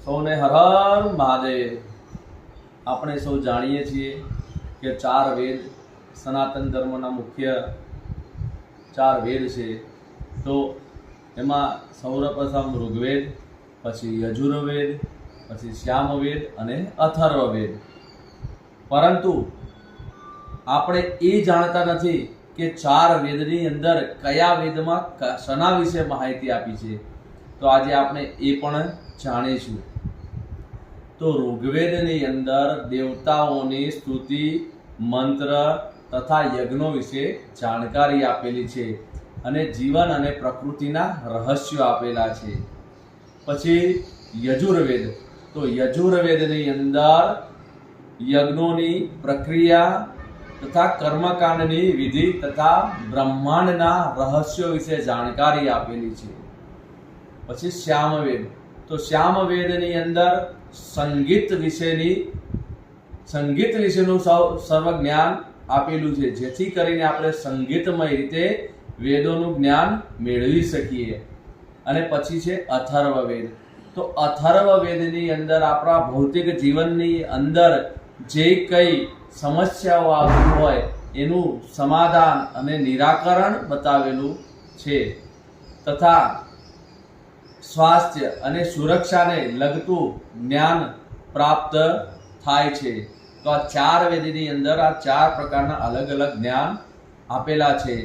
સૌને હર હર મહાદેવ। આપણે સૌ જાણીએ છીએ કે ચાર વેદ સનાતન ધર્મના મુખ્ય ચાર વેદ છે। તો એમાં સૌપ્રથમ ઋગ્વેદ, પછી યજુર્વેદ, પછી સામવેદ અને અથર્વવેદ। પરંતુ આપણે એ જાણતા નથી કે ચાર વેદની અંદર કયા વેદમાં શના વિશે માહિતી આપી છે। તો આજે આપણે એ પણ જાણીશું। તો ઋગ્વેદની અંદર દેવતાઓની સ્તુતિ, મંત્ર તથા યજ્ઞો વિશે જાણકારી આપેલી છે અને જીવન અને પ્રકૃતિના રહસ્યો આપેલા છે। પછી યજુર્વેદ, તો યજુર્વેદની અંદર યજ્ઞોની પ્રક્રિયા તથા કર્મકાંડની વિધિ તથા બ્રહ્માંડના રહસ્યો વિશે જાણકારી આપેલી છે। પછી સામવેદ, તો સામવેદની અંદર સંગીત વિશેનું સર્વ જ્ઞાન આપેલું છે, જેથી કરીને આપણે સંગીતમય રીતે વેદોનું જ્ઞાન મેળવી શકીએ। અને પછી છે અથર્વવેદ, તો અથર્વવેદની અંદર આપણા ભૌતિક જીવનની અંદર જે કંઈ સમસ્યાઓ આવતી હોય એનું સમાધાન અને નિરાકરણ બતાવેલું છે તથા સ્વાસ્થ્ય અને સુરક્ષાને લગતું જ્ઞાન પ્રાપ્ત થાય છે। તો આ ચાર વેદની અંદર આ ચાર પ્રકારના અલગ અલગ જ્ઞાન આપેલા છે।